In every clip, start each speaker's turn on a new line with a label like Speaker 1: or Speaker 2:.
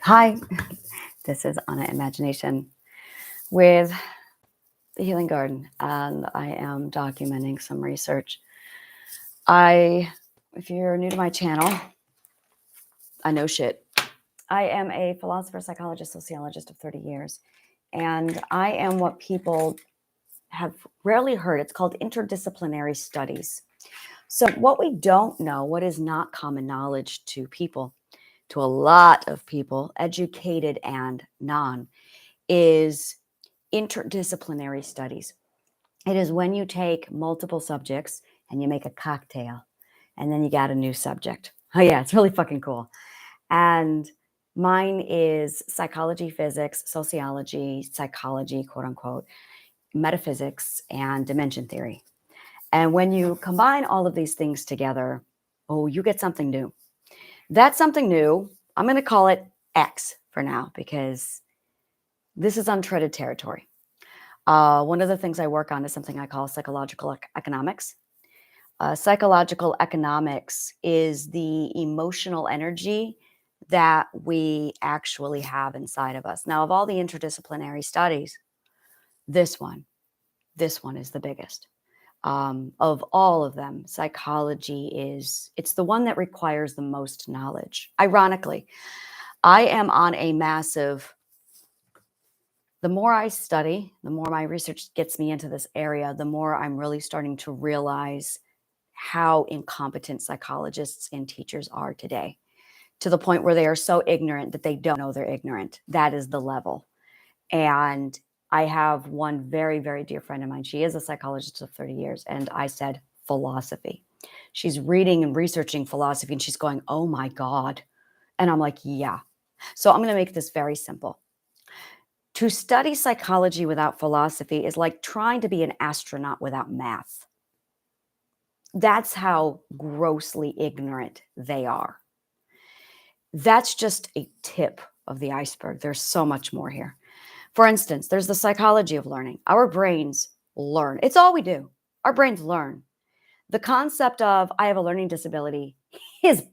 Speaker 1: Hi, this is Anna Imagination with the Healing Garden, and I am documenting some research. If you're new to my channel, I know shit. I am a philosopher, psychologist, sociologist of 30 years, and I am what people have rarely heard. It's called interdisciplinary studies. So what we don't know, what is not common knowledge to people, to a lot of people, educated and non, is interdisciplinary studies. It is when you take multiple subjects and you make a cocktail and then you got a new subject. Oh yeah, it's really fucking cool. And mine is psychology, physics, sociology, psychology, quote unquote, metaphysics, and dimension theory. And when you combine all of these things together, oh, you get something new. That's something new. I'm going to call it X for now because this is untreaded territory. One of the things I work on is something I call psychological economics. Psychological economics is the emotional energy that we actually have inside of us. Now, of all the interdisciplinary studies, this one is the biggest. Of all of them, psychology it's the one that requires the most knowledge. Ironically, I am on a massive, the more I study, the more my research gets me into this area, the more I'm really starting to realize how incompetent psychologists and teachers are today, to the point where they are so ignorant that they don't know they're ignorant. That is the level. And I have one very, very dear friend of mine. She is a psychologist of 30 years. And I said, philosophy. She's reading and researching philosophy and she's going, oh my God. And I'm like, yeah. So I'm going to make this very simple. To study psychology without philosophy is like trying to be an astronaut without math. That's how grossly ignorant they are. That's just a tip of the iceberg. There's so much more here. For instance, there's the psychology of learning. Our brains learn. It's all we do. Our brains learn. The concept of I have a learning disability is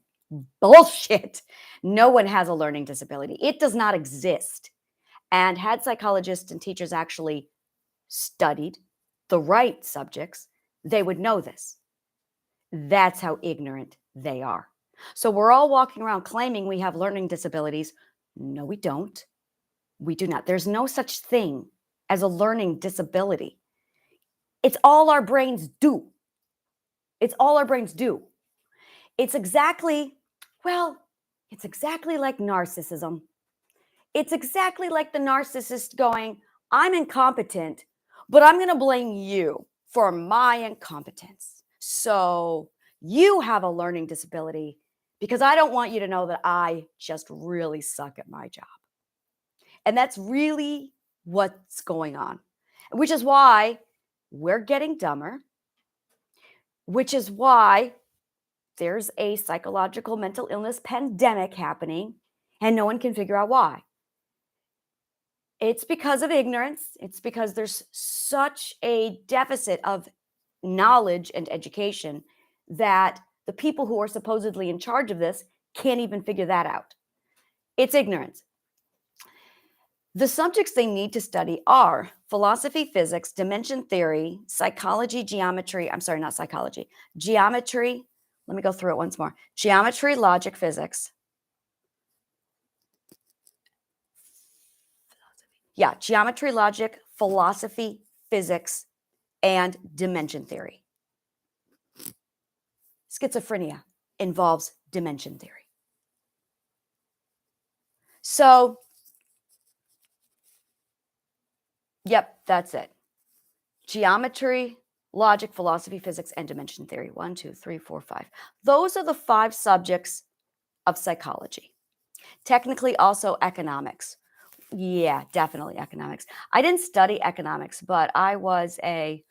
Speaker 1: bullshit. No one has a learning disability. It does not exist. And had psychologists and teachers actually studied the right subjects, they would know this. That's how ignorant they are. So we're all walking around claiming we have learning disabilities. No, we don't. We do not. There's no such thing as a learning disability. It's all our brains do. It's all our brains do. It's exactly like narcissism. It's exactly like the narcissist going, I'm incompetent, but I'm going to blame you for my incompetence. So you have a learning disability because I don't want you to know that I just really suck at my job. And that's really what's going on, which is why we're getting dumber, which is why there's a psychological mental illness pandemic happening and no one can figure out why. It's because of ignorance. It's because there's such a deficit of knowledge and education that the people who are supposedly in charge of this can't even figure that out. It's ignorance. The subjects they need to study are philosophy, physics, dimension theory, psychology, geometry. I'm sorry, not psychology. Geometry. Let me go through it once more. Geometry, logic, physics. Yeah, geometry, logic, philosophy, physics, and dimension theory. Schizophrenia involves dimension theory. So, yep, that's it. Geometry, logic, philosophy, physics, and dimension theory. 1, 2, 3, 4, 5. Those are the 5 subjects of psychology. Technically, also economics. Yeah, definitely economics. I didn't study economics, but I was I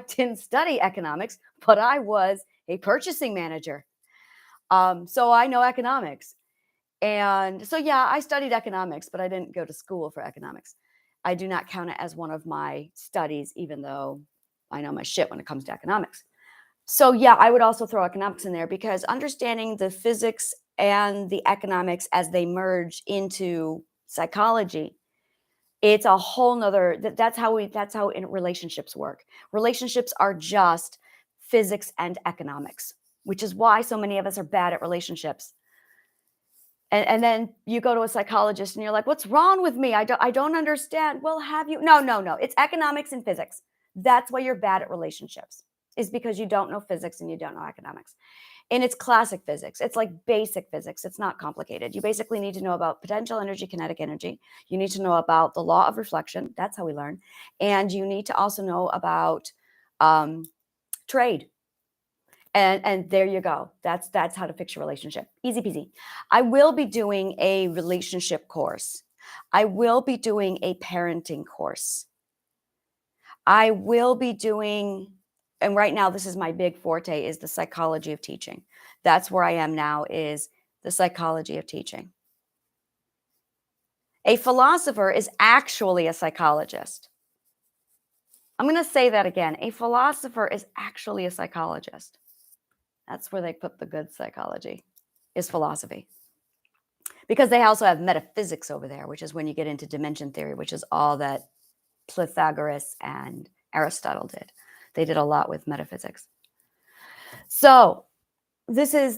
Speaker 1: didn't study economics, but I was a purchasing manager. So I know economics. And so, yeah, I studied economics, but I didn't go to school for economics. I do not count it as one of my studies, even though I know my shit when it comes to economics. So, yeah, I would also throw economics in there because understanding the physics and the economics as they merge into psychology, it's a whole nother, that's how relationships work. Relationships are just physics and economics, which is why so many of us are bad at relationships. And then you go to a psychologist and you're like, what's wrong with me? I don't understand. Well, have you? No, no, no. It's economics and physics. That's why you're bad at relationships, is because you don't know physics and you don't know economics. And it's classic physics. It's like basic physics. It's not complicated. You basically need to know about potential energy, kinetic energy. You need to know about the law of reflection. That's how we learn. And you need to also know about trade. And there you go. That's how to fix your relationship. Easy peasy. I will be doing a relationship course. I will be doing a parenting course. I will be doing, and right now this is my big forte, is the psychology of teaching. That's where I am now, is the psychology of teaching. A philosopher is actually a psychologist. I'm going to say that again. A philosopher is actually a psychologist. That's where they put the good psychology, is philosophy. Because they also have metaphysics over there, which is when you get into dimension theory, which is all that Pythagoras and Aristotle did. They did a lot with metaphysics. So this is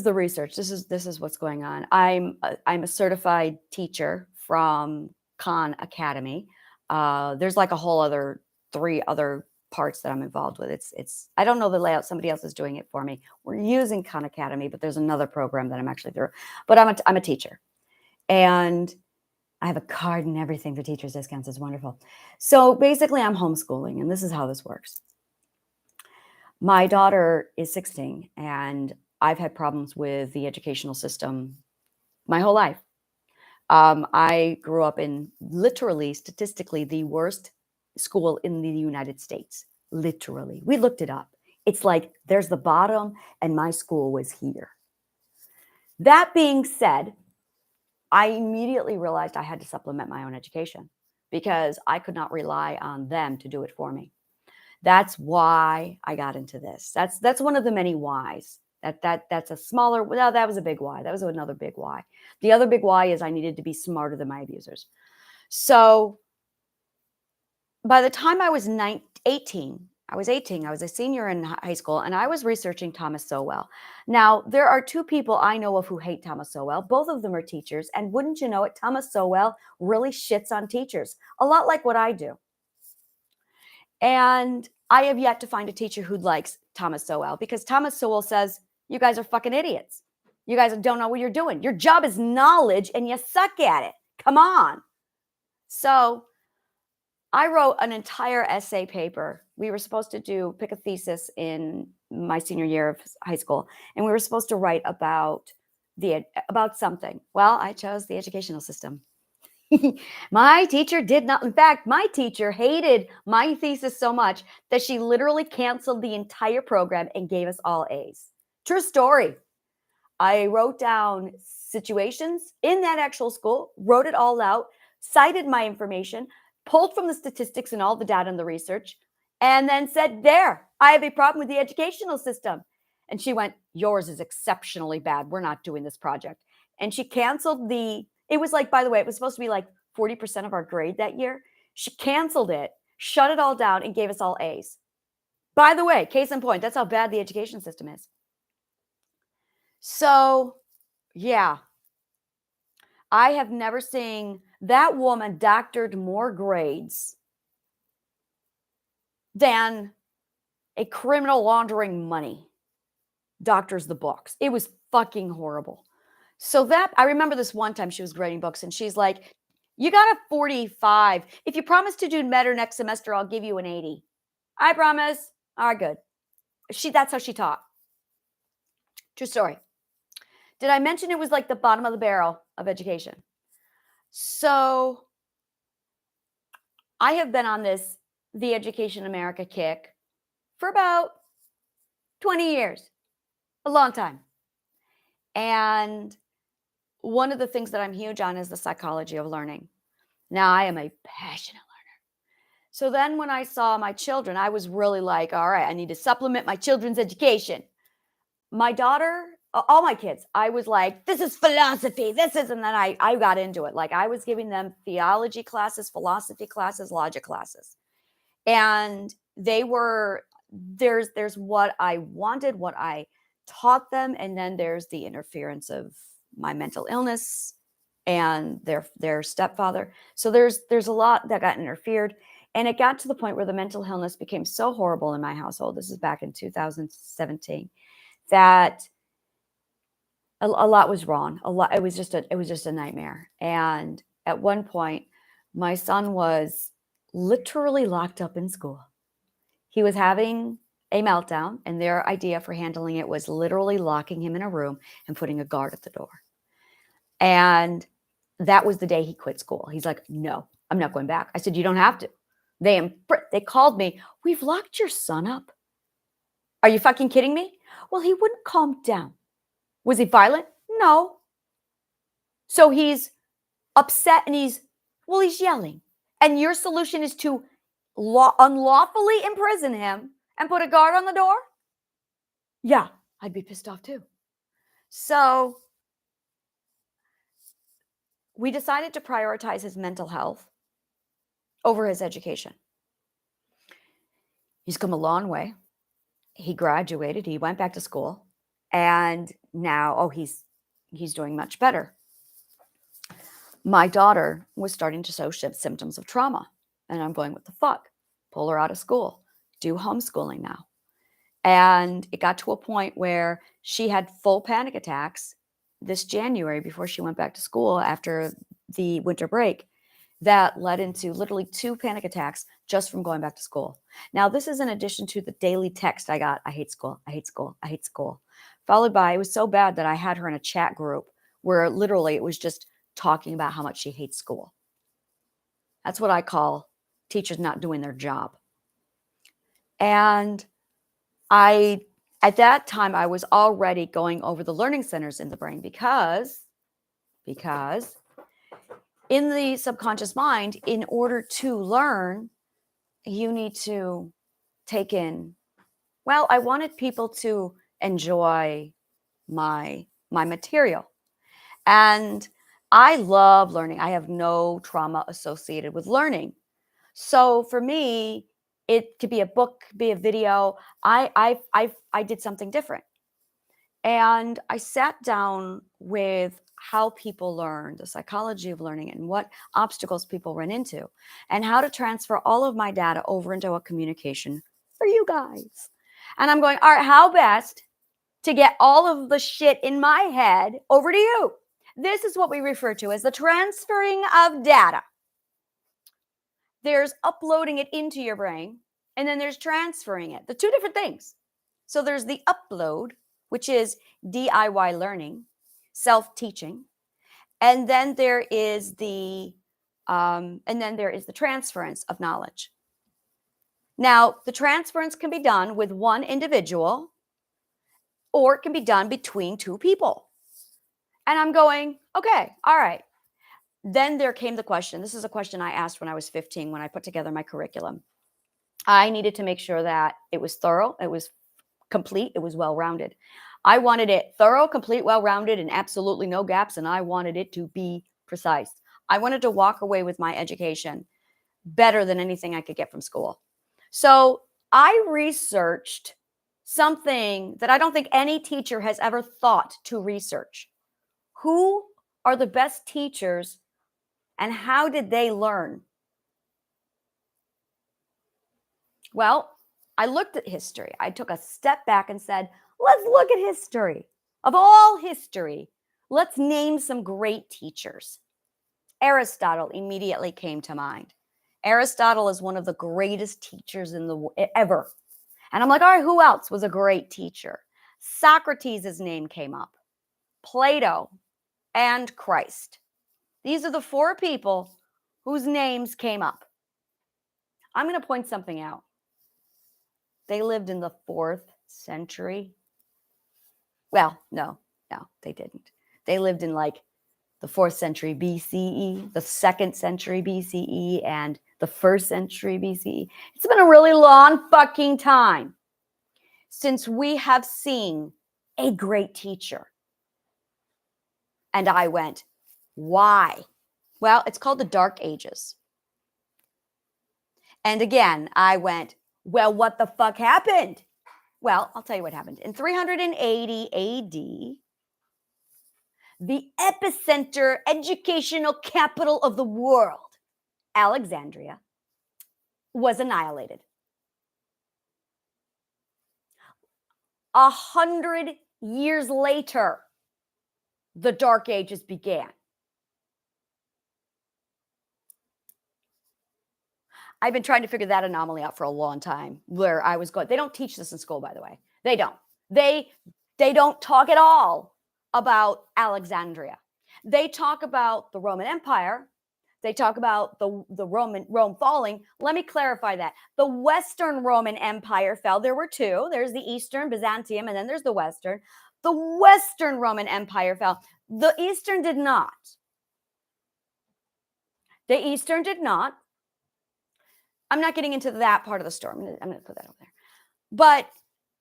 Speaker 1: the research. This is what's going on. I'm a certified teacher from Khan Academy. There's like a whole other 3 other parts that I'm involved with. It's I don't know the layout. Somebody else is doing it for me. We're using Khan Academy, but there's another program that I'm actually through. But I'm a teacher, and I have a card and everything for teachers discounts. It's wonderful. So basically, I'm homeschooling, and this is how this works. My daughter is 16, and I've had problems with the educational system my whole life. I grew up in literally, statistically, the worst school in the United States. Literally. We looked it up. It's like there's the bottom, and my school was here. That being said, I immediately realized I had to supplement my own education because I could not rely on them to do it for me. That's why I got into this. That's one of the many whys. That's a smaller, well, that was a big why. That was another big why. The other big why is I needed to be smarter than my abusers. So by the time I was 18, I was a senior in high school, and I was researching Thomas Sowell. Now, there are 2 people I know of who hate Thomas Sowell. Both of them are teachers. And wouldn't you know it, Thomas Sowell really shits on teachers, a lot like what I do. And I have yet to find a teacher who likes Thomas Sowell, because Thomas Sowell says, you guys are fucking idiots. You guys don't know what you're doing. Your job is knowledge and you suck at it. Come on. So I wrote an entire essay paper. We were supposed to pick a thesis in my senior year of high school, and we were supposed to write about something. Well, I chose the educational system. My teacher did not. In fact, my teacher hated my thesis so much that she literally canceled the entire program and gave us all A's. True story. I wrote down situations in that actual school, wrote it all out, cited my information, pulled from the statistics and all the data and the research, and then said, there, I have a problem with the educational system. And she went, yours is exceptionally bad. We're not doing this project. And she canceled it was like, by the way, it was supposed to be like 40% of our grade that year. She canceled it, shut it all down, and gave us all A's. By the way, case in point, that's how bad the education system is. So, yeah, I have never seen that woman doctored more grades than a criminal laundering money doctors the books. It was fucking horrible. So that, I remember this one time she was grading books and she's like, you got a 45. If you promise to do better next semester, I'll give you an 80. I promise. All right, good. That's how she taught. True story. Did I mention it was like the bottom of the barrel of education? So I have been on the Education America kick for about 20 years, a long time. And one of the things that I'm huge on is the psychology of learning. Now, I am a passionate learner. So then when I saw my children, I was really like, all right, I need to supplement my children's education. My daughter, all my kids, I was like, this is philosophy, and then I got into it. Like I was giving them theology classes, philosophy classes, logic classes. And there's what I wanted, what I taught them. And then there's the interference of my mental illness and their stepfather. So there's a lot that got interfered. And it got to the point where the mental illness became so horrible in my household. This is back in 2017, that a lot was wrong. It was just a nightmare. And at one point, my son was literally locked up in school. He was having a meltdown, and their idea for handling it was literally locking him in a room and putting a guard at the door. And that was the day he quit school. He's like, no, I'm not going back. I said, you don't have to. They called me. We've locked your son up. Are you fucking kidding me? Well, he wouldn't calm down. Was he violent? No. So he's upset and he's yelling. And your solution is to unlawfully imprison him and put a guard on the door? Yeah, I'd be pissed off too. So we decided to prioritize his mental health over his education. He's come a long way. He graduated. He went back to school. And now, he's doing much better. My daughter was starting to show symptoms of trauma. And I'm going, what the fuck? Pull her out of school. Do homeschooling now. And it got to a point where she had full panic attacks this January before she went back to school after the winter break. That led into literally 2 panic attacks just from going back to school. Now, this is in addition to the daily text I got. I hate school. I hate school. I hate school. Followed by, it was so bad that I had her in a chat group where literally it was just talking about how much she hates school. That's what I call teachers not doing their job. And at that time, I was already going over the learning centers in the brain because in the subconscious mind, in order to learn, you need to take in, I wanted people to enjoy my material. And I love learning. I have no trauma associated with learning. So for me, it could be a book, be a video. I did something different. And I sat down with how people learn, the psychology of learning, and what obstacles people run into, and how to transfer all of my data over into a communication for you guys. And I'm going, all right, how best to get all of the shit in my head over to you? This is what we refer to as the transferring of data. There's uploading it into your brain, and then there's transferring it. The 2 different things. So there's the upload, which is DIY learning, self-teaching, and then there is the transference of knowledge. Now, the transference can be done with one individual, or it can be done between 2 people. And I'm going, okay, all right. Then there came the question. This is a question I asked when I was 15, when I put together my curriculum. I needed to make sure that it was thorough, it was complete, it was well-rounded. I wanted it thorough, complete, well-rounded, and absolutely no gaps, and I wanted it to be precise. I wanted to walk away with my education better than anything I could get from school. So I researched something that I don't think any teacher has ever thought to research. Who are the best teachers, and how did they learn? Well, I looked at history. I took a step back and said, let's look at history. Of all history, let's name some great teachers. Aristotle immediately came to mind. Aristotle is one of the greatest teachers ever. And I'm like, all right, who else was a great teacher? Socrates' name came up. Plato and Christ. These are the 4 people whose names came up. I'm going to point something out. They lived in the 4th century. Well, no, they didn't. They lived in like the 4th century BCE, the 2nd century BCE, and the 1st century BCE. It's been a really long fucking time since we have seen a great teacher. And I went, why? Well, it's called the Dark Ages. And again, I went, well, what the fuck happened? Well, I'll tell you what happened. In 380 AD, the epicenter educational capital of the world, Alexandria, was annihilated. 100 years later, the Dark Ages began. I've been trying to figure that anomaly out for a long time, where I was going. They don't teach this in school, by the way. They don't. They don't talk at all about Alexandria. They talk about the Roman Empire. They talk about the Rome falling. Let me clarify that. The Western Roman Empire fell. There were two. There's the Eastern, Byzantium, and then there's the Western. The Western Roman Empire fell. The Eastern did not. The Eastern did not. I'm not getting into that part of the story. I'm going to put that over there. But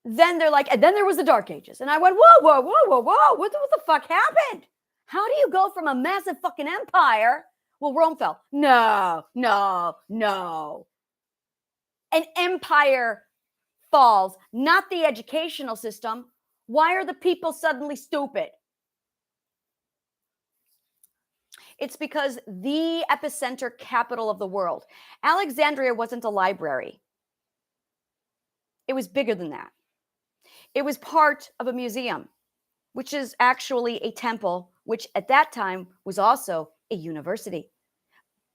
Speaker 1: then they're like, and then there was the Dark Ages. And I went, whoa. What the fuck happened? How do you go from a massive fucking empire? Well, Rome fell. No. An empire falls, not the educational system. Why are the people suddenly stupid? It's because the epicenter capital of the world. Alexandria wasn't a library. It was bigger than that. It was part of a museum, which is actually a temple, which at that time was also a university.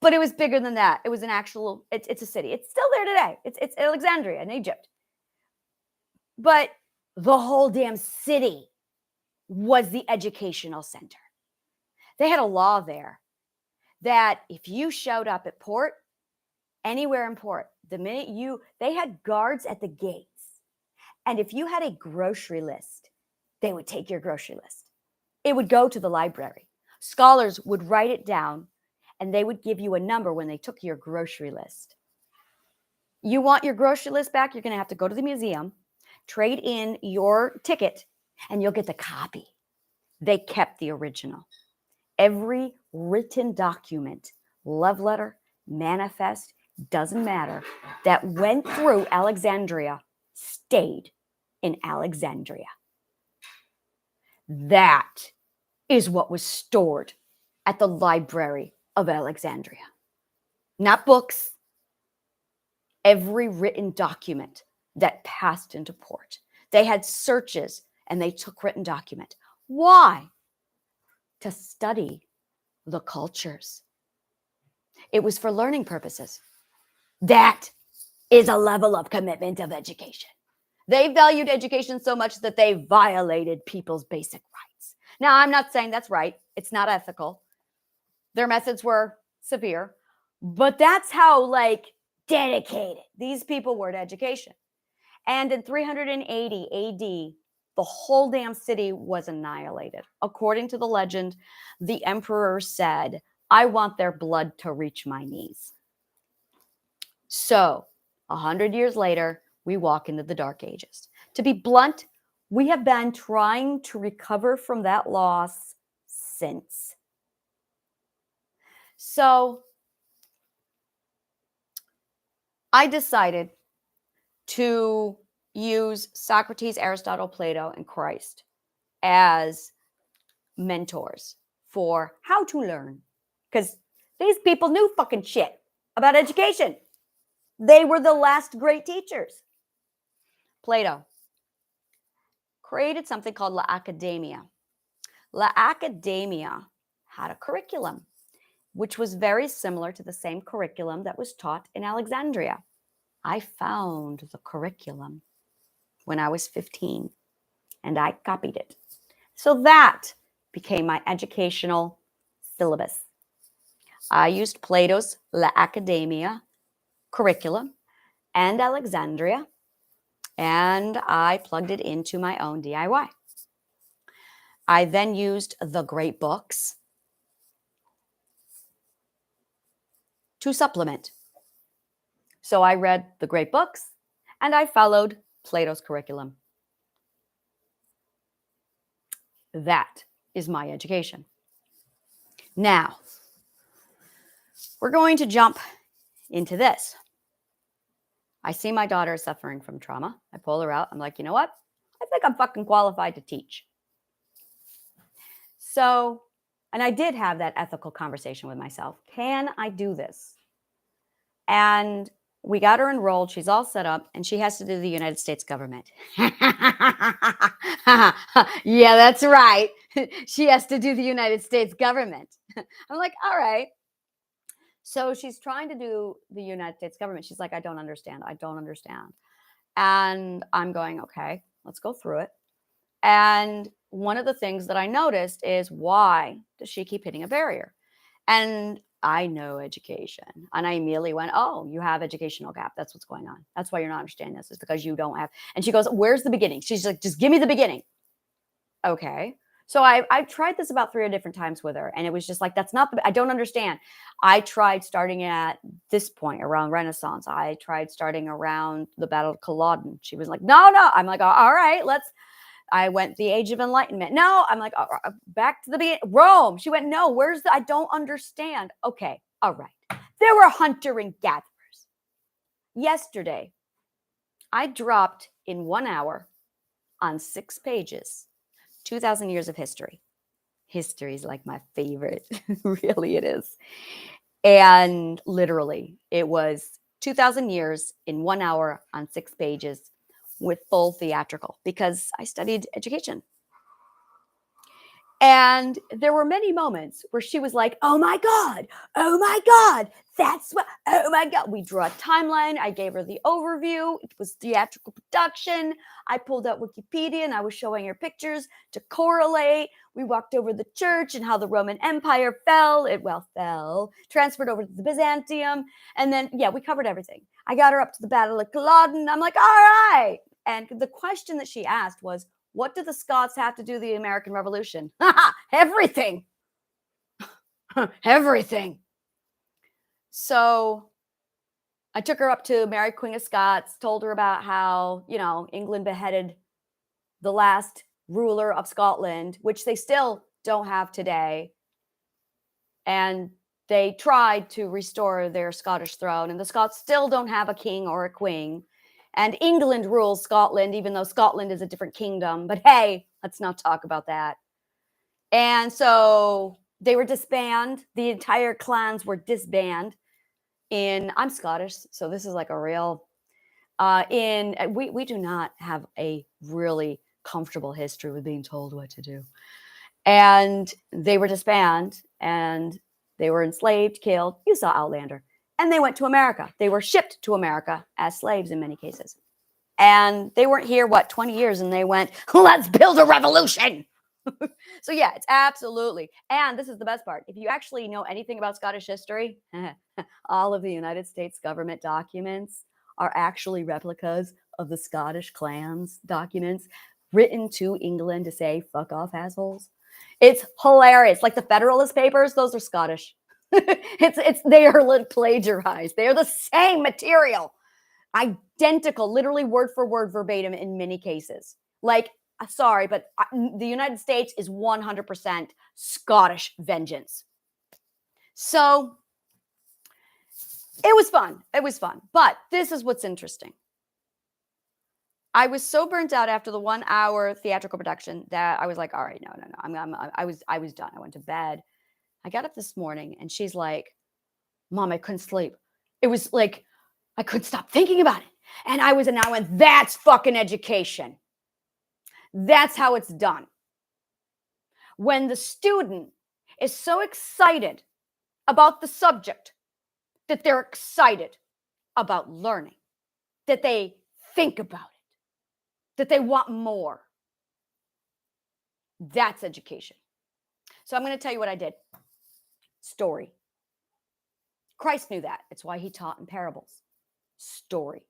Speaker 1: But it was bigger than that. It was an actual, it's a city. It's still there today. It's Alexandria in Egypt. But the whole damn city was the educational center. They had a law there that if you showed up at port, anywhere in port, the minute they had guards at the gates. And if you had a grocery list, they would take your grocery list. It would go to the library. Scholars would write it down and they would give you a number when they took your grocery list. You want your grocery list back? You're going to have to go to the museum, trade in your ticket, and you'll get the copy. They kept the original. Every written document, love letter, manifest, doesn't matter, that went through Alexandria stayed in Alexandria. That is what was stored at the Library of Alexandria. Not books. Every written document that passed into port. They had searches and they took written document. Why? To study the cultures. It was for learning purposes. That is a level of commitment of education. They valued education so much that they violated people's basic rights. Now, I'm not saying that's right. It's not ethical. Their methods were severe, but that's how dedicated these people were to education. And in 380 AD, the whole damn city was annihilated. According to the legend, the emperor said, I want their blood to reach my knees. So 100 years later, we walk into the Dark Ages. To be blunt, we have been trying to recover from that loss since. So I decided to use Socrates, Aristotle, Plato, and Christ as mentors for how to learn. Because these people knew fucking shit about education. They were the last great teachers. Plato created something called La Academia. La Academia had a curriculum, which was very similar to the same curriculum that was taught in Alexandria. I found the curriculum when I was 15, and I copied it. So that became my educational syllabus. I used Plato's La Academia curriculum and Alexandria, and I plugged it into my own DIY. I then used the great books to supplement. So I read the great books and I followed Plato's curriculum. That is my education. Now, we're going to jump into this. I see my daughter suffering from trauma. I pull her out. I'm like, you know what? I think I'm fucking qualified to teach. So, and I did have that ethical conversation with myself. Can I do this? And we got her enrolled. She's all set up, and she has to do the United States government. Yeah, that's right. She has to do the United States government. I'm like, all right. So she's trying to do the United States government. She's like, I don't understand. I don't understand. And I'm going, okay, let's go through it. And one of the things that I noticed is, why does she keep hitting a barrier? And I know education. And I immediately went, oh, you have educational gap. That's what's going on. That's why you're not understanding this. It's because you don't have. And she goes, where's the beginning? She's like, just give me the beginning. Okay. So I tried this about 3 different times with her. And it was just like, that's not, I don't understand. I tried starting at this point around Renaissance. I tried starting around the Battle of Culloden. She was like, no. I'm like, all right, I went the Age of Enlightenment. No, I'm like, back to the beginning. Rome. She went, no, I don't understand. Okay, all right. There were hunter and gatherers. Yesterday, I dropped in 1 hour on 6 pages, 2,000 years of history. History is like my favorite. Really, it is. And literally, it was 2,000 years in 1 hour on 6 pages with full theatrical, because I studied education. And there were many moments where she was like, oh my God, that's what, oh my God. We drew a timeline. I gave her the overview. It was theatrical production. I pulled out Wikipedia and I was showing her pictures to correlate. We walked over the church and how the Roman Empire fell, transferred over to the Byzantium. And then, we covered everything. I got her up to the Battle of Culloden. I'm like, all right. And the question that she asked was, what did the Scots have to do with the American Revolution? Everything. Everything. So I took her up to Mary, Queen of Scots, told her about how, England beheaded the last ruler of Scotland, which they still don't have today. And they tried to restore their Scottish throne, and the Scots still don't have a king or a queen. And England rules Scotland, even though Scotland is a different kingdom. But hey, let's not talk about that. And so they were disbanded. The entire clans were disbanded. I'm Scottish, so this is like a real. We do not have a really comfortable history with being told what to do. And they were disbanded, and they were enslaved, killed. You saw Outlander. And they went to America. They were shipped to America as slaves in many cases. And they weren't here, 20 years, and they went, let's build a revolution. So yeah, it's absolutely. And this is the best part. If you actually know anything about Scottish history, all of the United States government documents are actually replicas of the Scottish clans documents written to England to say, fuck off, assholes. It's hilarious. Like the Federalist Papers, those are Scottish. They are plagiarized. They are the same material, identical, literally word for word, verbatim in many cases. Like, sorry, but the United States is 100% Scottish vengeance. So it was fun. But this is what's interesting. I was so burnt out after the 1 hour theatrical production that I was like, all right, no. I was done. I went to bed. I got up this morning and she's like, Mom, I couldn't sleep. It was like, I couldn't stop thinking about it. And I went, that's fucking education. That's how it's done. When the student is so excited about the subject that they're excited about learning, that they think about it, that they want more. That's education. So I'm going to tell you what I did. Story. Christ knew that. It's why he taught in parables. Story.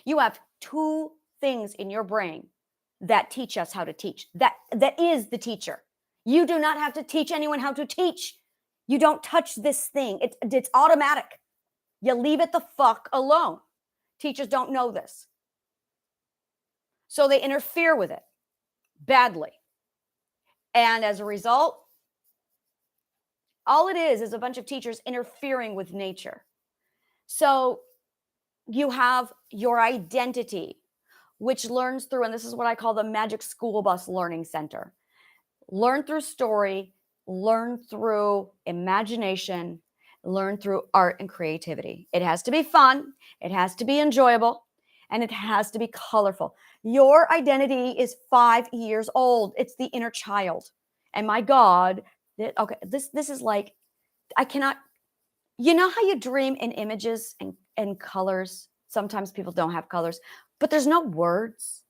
Speaker 1: You have 2 things in your brain that teach us how to teach. That is the teacher. You do not have to teach anyone how to teach. You don't touch this thing. It's automatic. You leave it the fuck alone. Teachers don't know this. So they interfere with it badly. And as a result, all it is a bunch of teachers interfering with nature. So you have your identity, which learns through, and this is what I call the magic school bus learning center. Learn through story, learn through imagination, learn through art and creativity. It has to be fun, it has to be enjoyable, and it has to be colorful. Your identity is 5 years old. It's the inner child. And my God, okay, this is like, I cannot, you know how you dream in images and colors? Sometimes people don't have colors, but there's no words.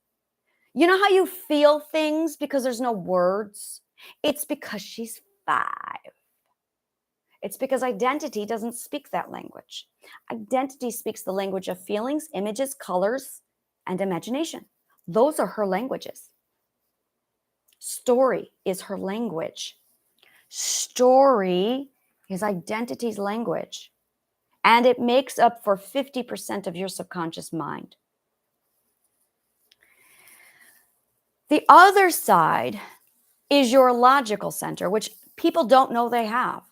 Speaker 1: You know how you feel things because there's no words? It's because she's 5. It's because identity doesn't speak that language. Identity speaks the language of feelings, images, colors, and imagination. Those are her languages. Story is her language. Story is identity's language. And it makes up for 50% of your subconscious mind. The other side is your logical center, which people don't know they have.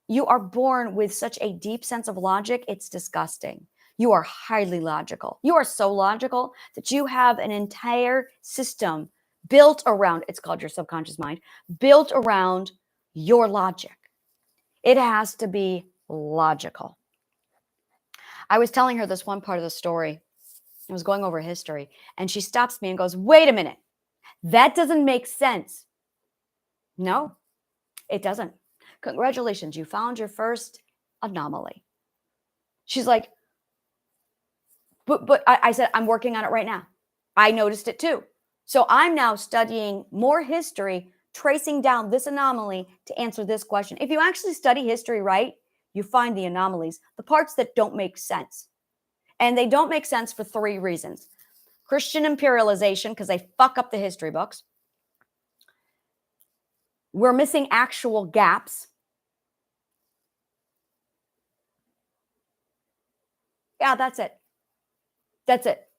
Speaker 1: You are born with such a deep sense of logic, it's disgusting. You are highly logical. You are so logical that you have an entire system built around, it's called your subconscious mind, built around your logic. It has to be logical. I was telling her this one part of the story. I was going over history, and she stops me and goes, "Wait a minute. That doesn't make sense." No, it doesn't. Congratulations, you found your first anomaly. She's like, but I said, I'm working on it right now. I noticed it too. So I'm now studying more history, tracing down this anomaly to answer this question. If you actually study history right, you find the anomalies, the parts that don't make sense. And they don't make sense for 3 reasons. Christian imperialization, because they fuck up the history books. We're missing actual gaps. Yeah, that's it. That's it.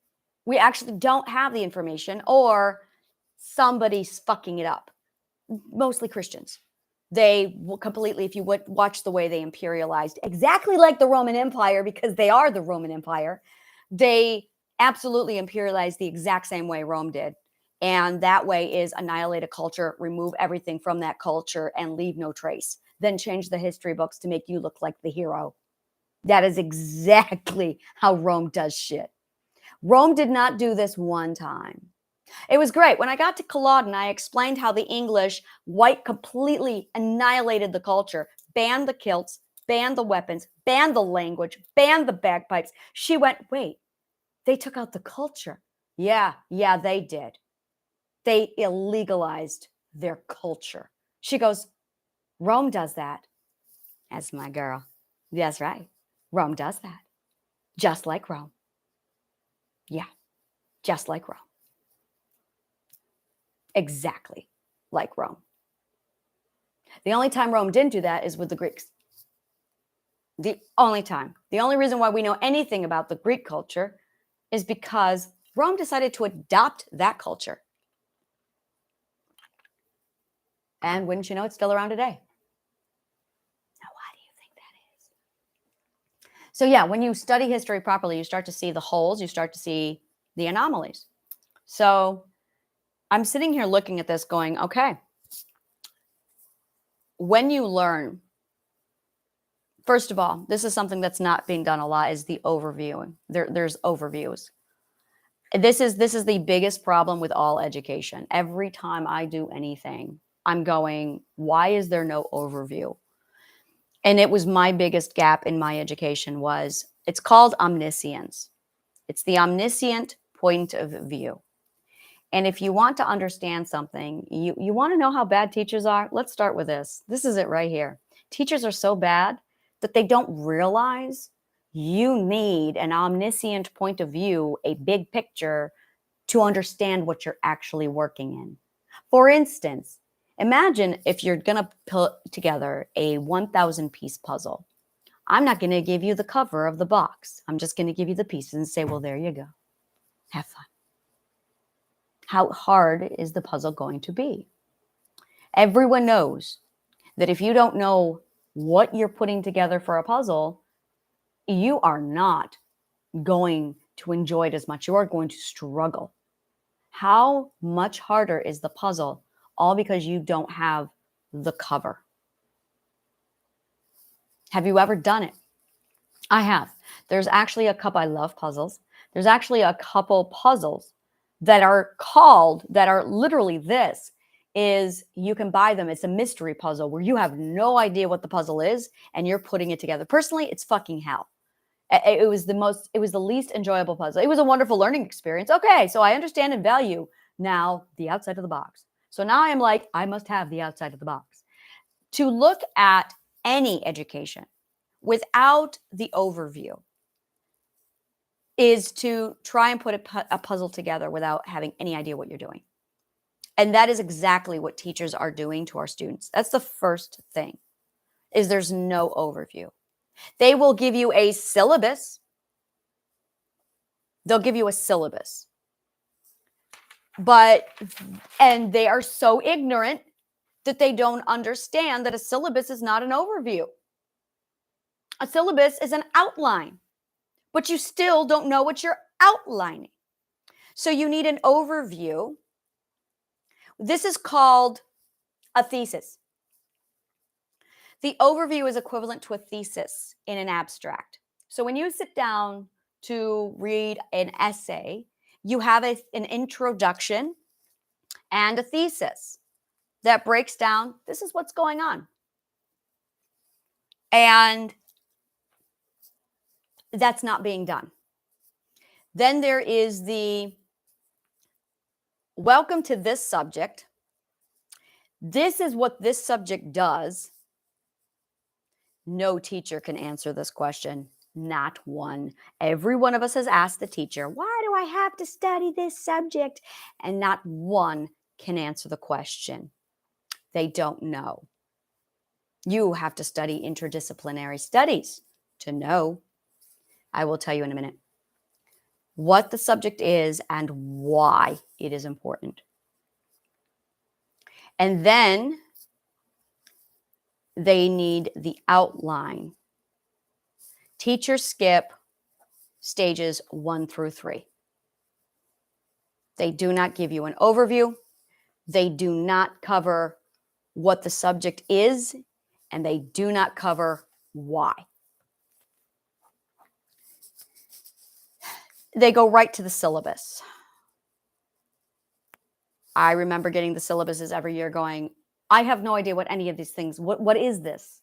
Speaker 1: We actually don't have the information, or somebody's fucking it up. Mostly Christians. They will completely, if you would watch the way they imperialized, exactly like the Roman Empire, because they are the Roman Empire, they absolutely imperialized the exact same way Rome did. And that way is annihilate a culture, remove everything from that culture, and leave no trace. Then change the history books to make you look like the hero. That is exactly how Rome does shit. Rome did not do this one time. It was great. When I got to Culloden, I explained how the English white completely annihilated the culture, banned the kilts, banned the weapons, banned the language, banned the bagpipes. She went, wait, they took out the culture. Yeah, they did. They illegalized their culture. She goes, Rome does that. That's my girl. That's right. Rome does that. Just like Rome. Yeah, just like Rome. Exactly like Rome. The only time Rome didn't do that is with the Greeks. The only time. The only reason why we know anything about the Greek culture is because Rome decided to adopt that culture. And wouldn't you know, it's still around today. Now, why do you think that is? So yeah, when you study history properly, you start to see the holes, you start to see the anomalies. So I'm sitting here looking at this going, okay, when you learn, first of all, this is something that's not being done a lot, is the overviewing. There's overviews. This is the biggest problem with all education. Every time I do anything, I'm going, why is there no overview? And it was my biggest gap in my education was, it's called omniscience. It's the omniscient point of view. And if you want to understand something, you want to know how bad teachers are, let's start with this. This is it right here. Teachers are so bad that they don't realize you need an omniscient point of view, a big picture, to understand what you're actually working in. For instance, imagine if you're going to put together a 1,000-piece puzzle. I'm not going to give you the cover of the box. I'm just going to give you the pieces and say, well, there you go. Have fun. How hard is the puzzle going to be? Everyone knows that if you don't know what you're putting together for a puzzle, you are not going to enjoy it as much. You are going to struggle. How much harder is the puzzle? All because you don't have the cover. Have you ever done it? I have. There's actually a couple, I love puzzles. There's actually a couple puzzles that are literally this, is you can buy them. It's a mystery puzzle where you have no idea what the puzzle is and you're putting it together. Personally, it's fucking hell. It was the least enjoyable puzzle. It was a wonderful learning experience. Okay, so I understand and value now the outside of the box. So now I'm like, I must have the outside of the box. To look at any education without the overview is to try and put a puzzle together without having any idea what you're doing. And that is exactly what teachers are doing to our students. That's the first thing, is there's no overview. They will give you a syllabus. They'll give you a syllabus. And they are so ignorant that they don't understand that a syllabus is not an overview. A syllabus is an outline, but you still don't know what you're outlining. So you need an overview. This is called a thesis. The overview is equivalent to a thesis in an abstract. So when you sit down to read an essay, you have an introduction and a thesis that breaks down, this is what's going on. And that's not being done. Then there is the welcome to this subject. This is what this subject does. No teacher can answer this question. Not one. Every one of us has asked the teacher, why do I have to study this subject? And not one can answer the question. They don't know. You have to study interdisciplinary studies to know. I will tell you in a minute what the subject is and why it is important. And then they need the outline. Teachers skip stages 1 through 3. They do not give you an overview. They do not cover what the subject is, and they do not cover why. They go right to the syllabus. I remember getting the syllabuses every year going, I have no idea what any of these things, what is this?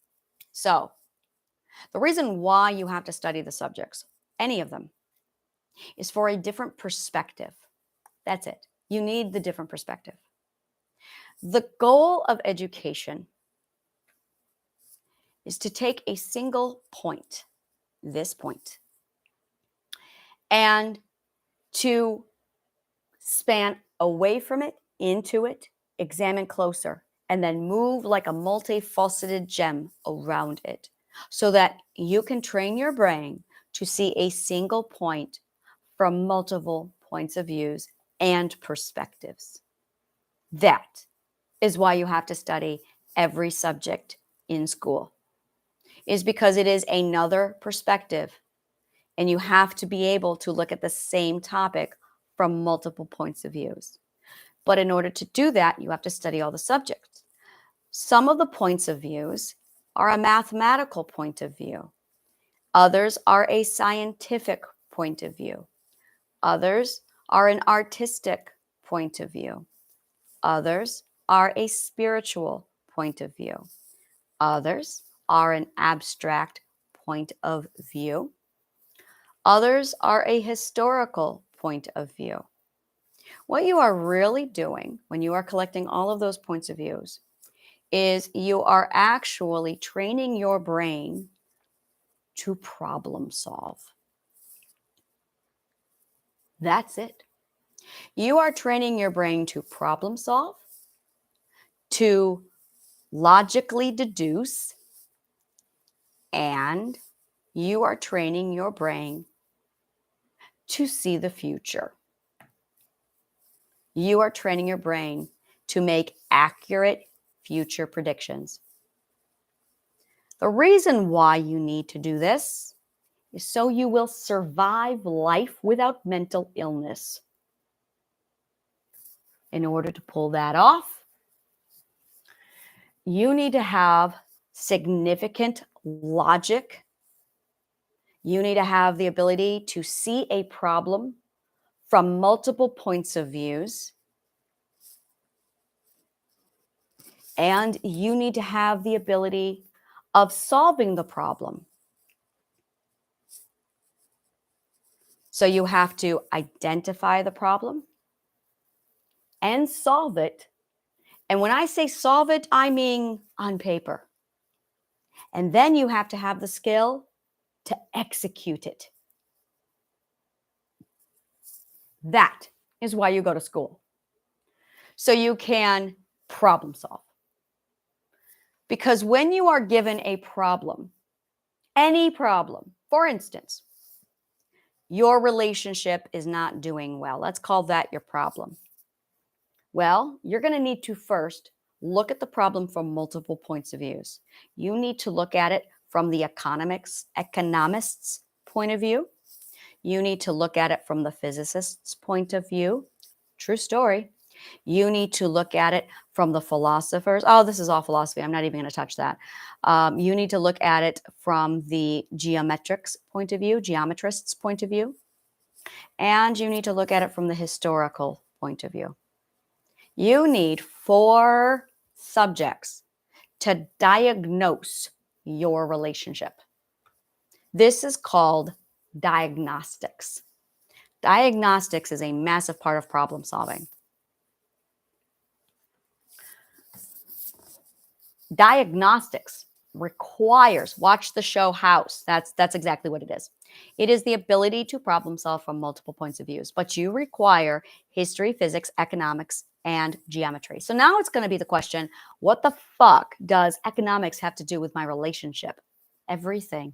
Speaker 1: So the reason why you have to study the subjects, any of them, is for a different perspective. That's it. You need the different perspective. The goal of education is to take a single point, this point, and to span away from it, into it, examine closer, and then move like a multifaceted gem around it so that you can train your brain to see a single point from multiple points of views and perspectives. That is why you have to study every subject in school, is because it is another perspective, and you have to be able to look at the same topic from multiple points of views. But in order to do that, you have to study all the subjects. Some of the points of views are a mathematical point of view. Others are a scientific point of view. Others are an artistic point of view. Others are a spiritual point of view. Others are an abstract point of view. Others are a historical point of view. What you are really doing when you are collecting all of those points of views is you are actually training your brain to problem solve. That's it. You are training your brain to problem solve, to logically deduce, and you are training your brain to see the future. You are training your brain to make accurate future predictions. The reason why you need to do this is so you will survive life without mental illness. In order to pull that off, you need to have significant logic. You need to have the ability to see a problem from multiple points of views. And you need to have the ability of solving the problem. So you have to identify the problem and solve it. And when I say solve it, I mean on paper. And then you have to have the skill to execute it. That is why you go to school. So you can problem solve. Because when you are given a problem, any problem, for instance, your relationship is not doing well. Let's call that your problem. Well, you're going to need to first look at the problem from multiple points of views. You need to look at it from the economist's point of view. You need to look at it from the physicist's point of view. True story. You need to look at it from the philosophers. Oh, this is all philosophy. I'm not even going to touch that. You need to look at it from the geometrist's point of view. And you need to look at it from the historical point of view. You need 4 subjects to diagnose your relationship. This is called diagnostics. Diagnostics is a massive part of problem solving. Diagnostics requires, watch the show House. That's exactly what it is. It is the ability to problem solve from multiple points of views, but you require history, physics, economics, and geometry. So now it's going to be the question, what the fuck does economics have to do with my relationship? Everything.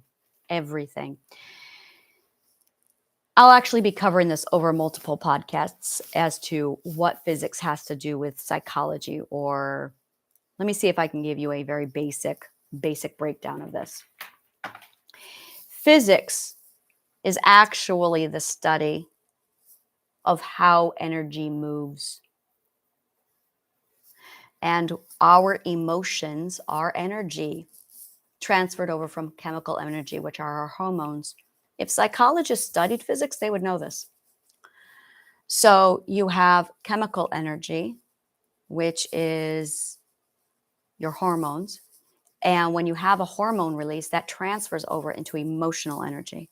Speaker 1: I'll actually be covering this over multiple podcasts as to what physics has to do with psychology, or let me see if I can give you a very basic breakdown of this. Physics is actually the study of how energy moves. And our emotions are energy transferred over from chemical energy, which are our hormones. If psychologists studied physics, they would know this. So you have chemical energy, which is your hormones. And when you have a hormone release, that transfers over into emotional energy.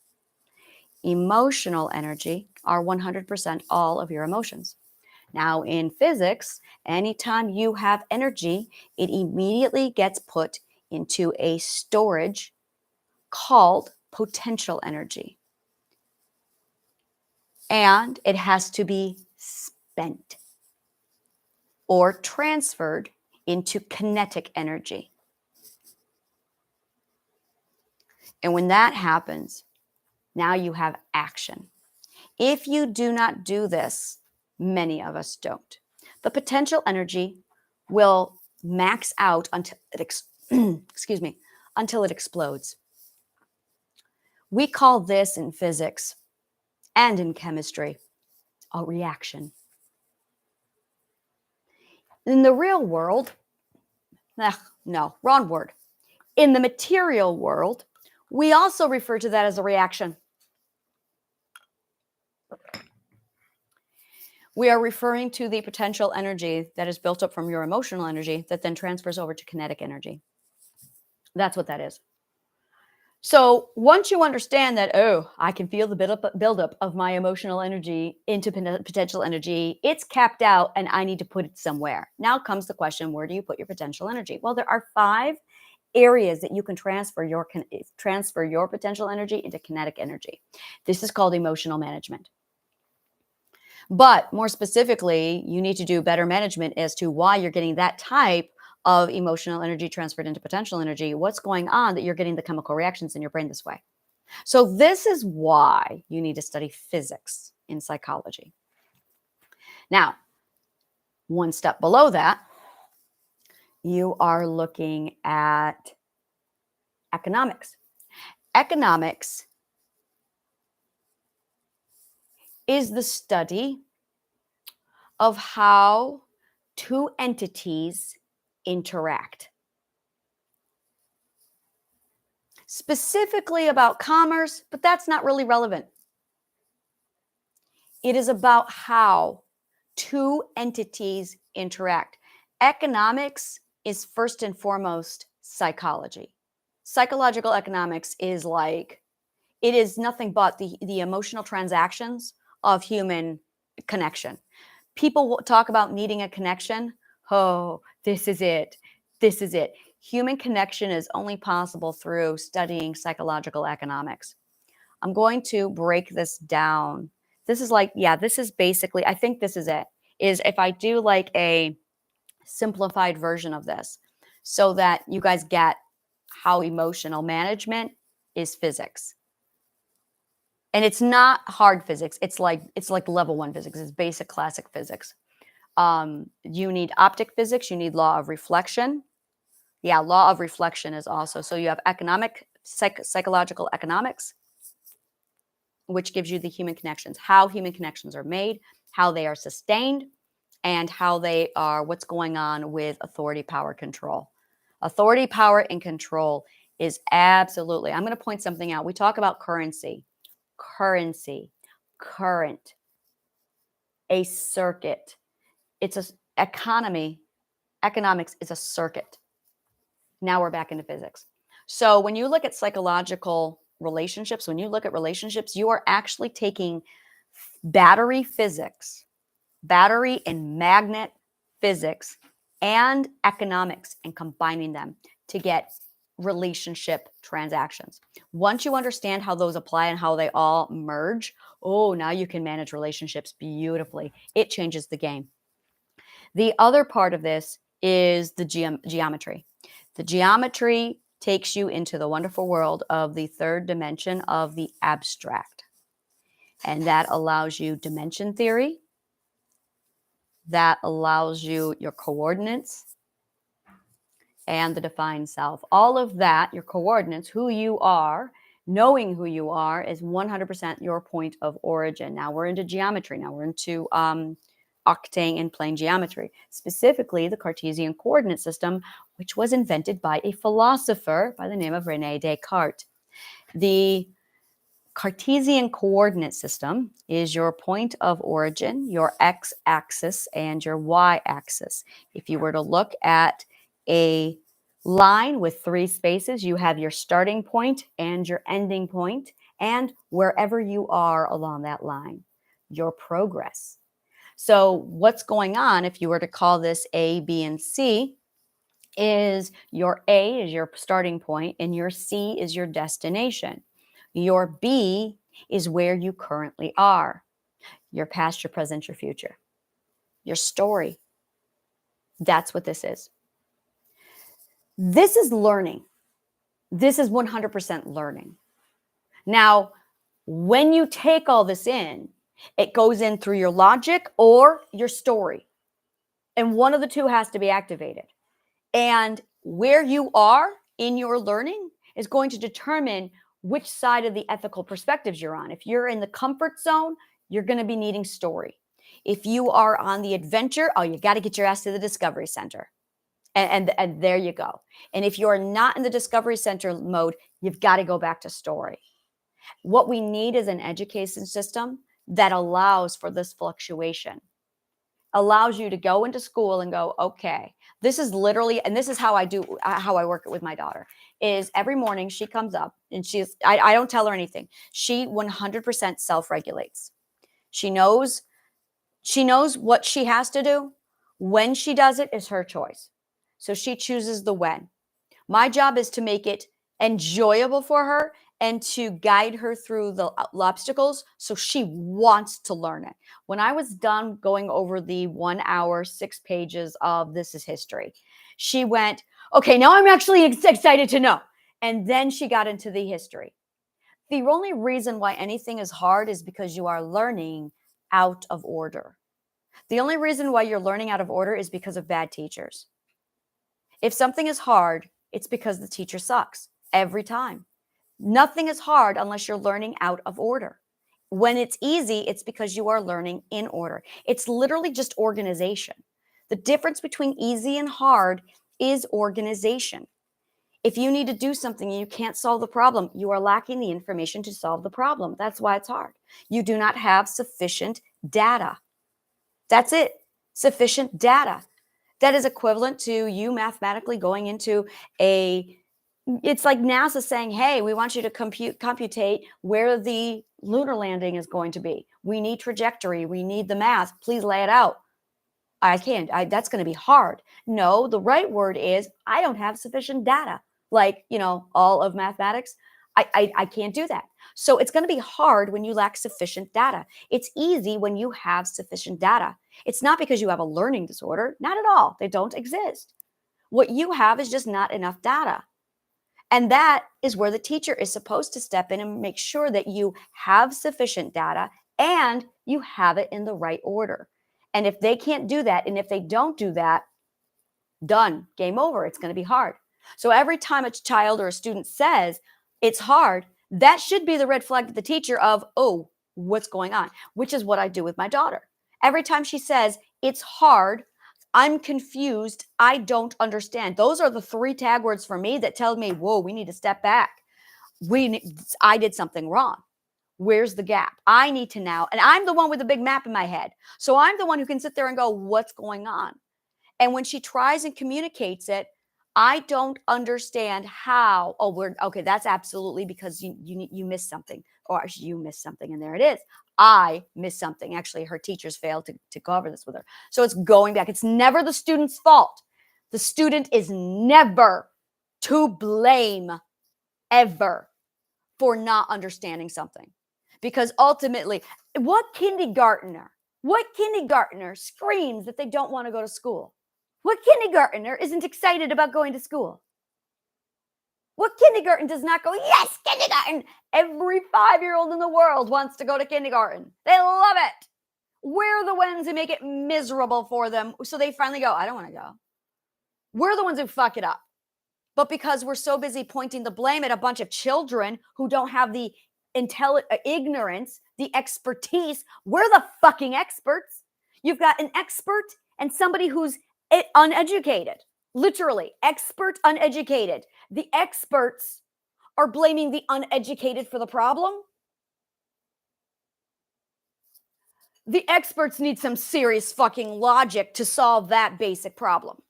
Speaker 1: Emotional energy are 100% all of your emotions. Now, in physics, anytime you have energy, it immediately gets put into a storage called potential energy. And it has to be spent or transferred into kinetic energy. And when that happens, now you have action. If you do not do this, many of us don't. The potential energy will max out until it until it explodes. We call this in physics and in chemistry a reaction. In the real world, no, wrong word. In the material world, we also refer to that as a reaction. We are referring to the potential energy that is built up from your emotional energy that then transfers over to kinetic energy. That's what that is. So once you understand that, oh, I can feel the buildup of my emotional energy into potential energy, it's capped out and I need to put it somewhere. Now comes the question, where do you put your potential energy? Well, there are 5 areas that you can transfer your potential energy into kinetic energy. This is called emotional management. But more specifically, you need to do better management as to why you're getting that type of emotional energy transferred into potential energy. What's going on that you're getting the chemical reactions in your brain this way? So this is why you need to study physics in psychology. Now, one step below that, you are looking at economics. Economics is the study of how two entities interact. Specifically about commerce, but that's not really relevant. It is about how two entities interact. Economics is first and foremost psychology. Psychological economics is like, it is nothing but the emotional transactions of human connection. People talk about needing a connection. Oh, this is it. This is it. Human connection is only possible through studying psychological economics. I'm going to break this down. This is like, yeah, this is basically, I think this is it, is if I do like a simplified version of this so that you guys get how emotional management is physics. And it's not hard physics. It's like level 1 physics. It's basic classic physics. You need optic physics. You need law of reflection. Yeah, law of reflection is also. So you have psychological economics, which gives you the human connections, how human connections are made, how they are sustained, and how they are, what's going on with authority, power, control. Authority, power, and control is absolutely, I'm going to point something out. We talk about currency, current, a circuit. It's an economy. Economics is a circuit. Now we're back into physics. So when you look at psychological relationships, when you look at relationships, you are actually taking battery physics, battery and magnet physics, and economics and combining them to get relationship transactions. Once you understand how those apply and how they all merge, oh, now you can manage relationships beautifully. It changes the game. The other part of this is the geometry. The geometry takes you into the wonderful world of the third dimension of the abstract. And that allows you dimension theory. That allows you your coordinates and the defined self. All of that, your coordinates, who you are, knowing who you are is 100% your point of origin. Now we're into geometry. Now we're into octane and plane geometry, specifically the Cartesian coordinate system, which was invented by a philosopher by the name of René Descartes. The Cartesian coordinate system is your point of origin, your x-axis, and your y-axis. If you were to look at a line with 3 spaces, you have your starting point and your ending point, and wherever you are along that line, your progress. So what's going on, if you were to call this A, B, and C, is your A is your starting point and your C is your destination. Your B is where you currently are. Your past, your present, your future. Your story. That's what this is. This is learning. This is 100% learning. Now, when you take all this in, it goes in through your logic or your story. And one of the two has to be activated. And where you are in your learning is going to determine which side of the ethical perspectives you're on. If you're in the comfort zone, you're going to be needing story. If you are on the adventure, oh, you got to get your ass to the Discovery Center. And there you go. And if you're not in the Discovery Center mode, you've got to go back to story. What we need is an education system that allows for this fluctuation, allows you to go into school and go, okay, this is literally, and this is how I work it with my daughter, is every morning she comes up and I don't tell her anything. She 100% self-regulates. She knows what she has to do. When she does it is her choice. So she chooses the when. My job is to make it enjoyable for her and to guide her through the obstacles so she wants to learn it. When I was done going over the 1 hour, 6 pages of This is History, she went, okay, now I'm actually excited to know. And then she got into the history. The only reason why anything is hard is because you are learning out of order. The only reason why you're learning out of order is because of bad teachers. If something is hard, it's because the teacher sucks every time. Nothing is hard unless you're learning out of order. When it's easy, it's because you are learning in order. It's literally just organization. The difference between easy and hard is organization. If you need to do something and you can't solve the problem, you are lacking the information to solve the problem. That's why it's hard. You do not have sufficient data. That's it. Sufficient data. That is equivalent to you mathematically going into it's like NASA saying, hey, we want you to computate where the lunar landing is going to be. We need trajectory. We need the math. Please lay it out. I can't. That's going to be hard. No, the right word is I don't have sufficient data. Like, all of mathematics. I can't do that. So it's going to be hard when you lack sufficient data. It's easy when you have sufficient data. It's not because you have a learning disorder. Not at all. They don't exist. What you have is just not enough data. And that is where the teacher is supposed to step in and make sure that you have sufficient data and you have it in the right order. And if they can't do that, and if they don't do that, done, game over. It's going to be hard. So every time a child or a student says it's hard, that should be the red flag to the teacher of, oh, what's going on? Which is what I do with my daughter. Every time she says it's hard, I'm confused, I don't understand. Those are the 3 tag words for me that tell me, whoa, we need to step back. I did something wrong. Where's the gap? I need to now, and I'm the one with the big map in my head. So I'm the one who can sit there and go, what's going on? And when she tries and communicates it, I don't understand how. Oh, okay. That's absolutely because you missed something, or you missed something, and there it is. I missed something. Actually, her teachers failed to cover this with her. So it's going back. It's never the student's fault. The student is never to blame, ever, for not understanding something. Because ultimately, what kindergartner screams that they don't want to go to school? What kindergartner isn't excited about going to school? What kindergarten does not go, yes, kindergarten? Every 5-year-old in the world wants to go to kindergarten. They love it. We're the ones who make it miserable for them. So they finally go, I don't want to go. We're the ones who fuck it up. But because we're so busy pointing the blame at a bunch of children who don't have the ignorance, the expertise, we're the fucking experts. You've got an expert and somebody who's uneducated, literally expert, uneducated. The experts are blaming the uneducated for the problem. The experts need some serious fucking logic to solve that basic problem.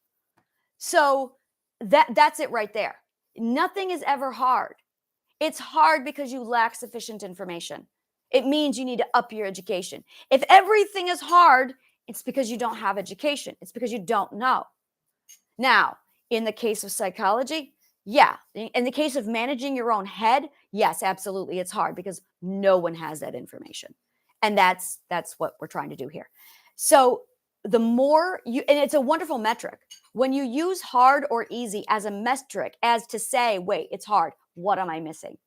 Speaker 1: So that's it right there. Nothing is ever hard. It's hard because you lack sufficient information. It means you need to up your education. If everything is hard, it's because you don't have education. It's because you don't know. Now, in the case of psychology, yeah. In the case of managing your own head, yes, absolutely. It's hard because no one has that information. And that's what we're trying to do here. So the more you, and it's a wonderful metric. When you use hard or easy as a metric, as to say, wait, it's hard. What am I missing?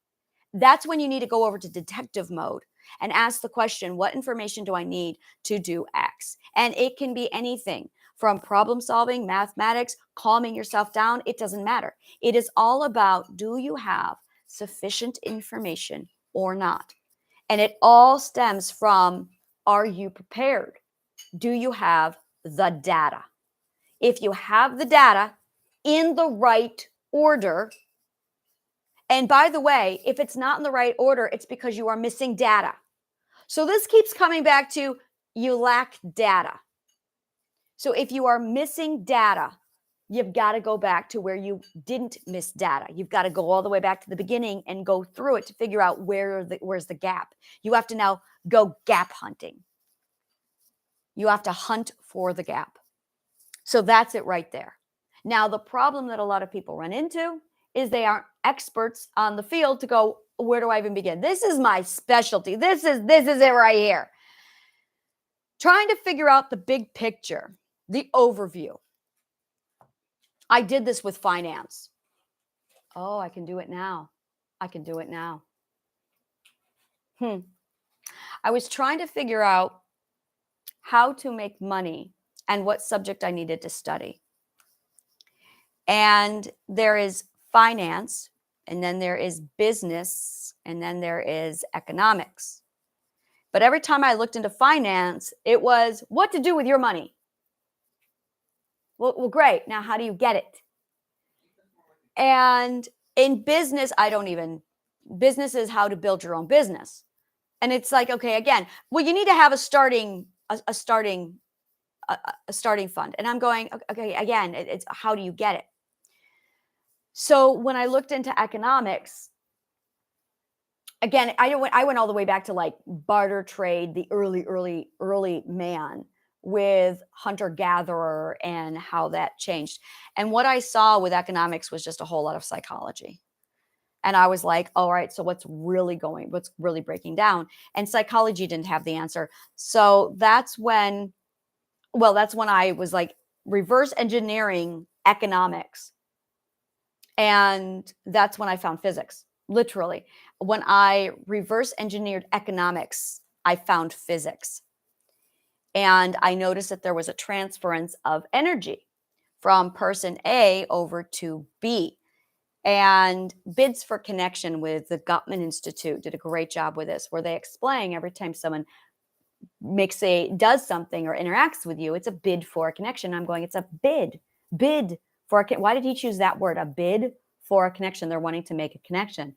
Speaker 1: That's when you need to go over to detective mode and ask the question, what information do I need to do X? And it can be anything from problem solving, mathematics, calming yourself down. It doesn't matter. It is all about, do you have sufficient information or not? And it all stems from, are you prepared? Do you have the data? If you have the data in the right order, and by the way, if it's not in the right order, it's because you are missing data. So this keeps coming back to, you lack data. So if you are missing data, you've got to go back to where you didn't miss data. You've got to go all the way back to the beginning and go through it to figure out where's the gap. You have to now go gap hunting. You have to hunt for the gap. So that's it right there. Now, the problem that a lot of people run into is they aren't experts on the field to go, where do I even begin? This is my specialty. This is it right here. Trying to figure out the big picture, the overview. I did this with finance. Oh, I can do it now. I can do it now. I was trying to figure out how to make money and what subject I needed to study. And there is finance, and then there is business, and then there is economics. But every time I looked into finance, it was what to do with your money. Well, great. Now, how do you get it? And in business, business is how to build your own business. And it's like, okay, again, well, you need to have a starting fund. And I'm going, okay, again, it's how do you get it? So when I looked into economics, again, I went all the way back to like barter trade, the early man with hunter-gatherer and how that changed. And what I saw with economics was just a whole lot of psychology. And I was like, all right, so what's really breaking down? And psychology didn't have the answer. So that's when I was like reverse engineering economics. And that's when I found physics, literally. When I reverse engineered economics, I found physics. And I noticed that there was a transference of energy from person A over to B. And Bids for Connection with the Guttman Institute did a great job with this, where they explain every time someone does something or interacts with you, it's a bid for a connection. I'm going, it's a bid for why did he choose that word? A bid for a connection. They're wanting to make a connection.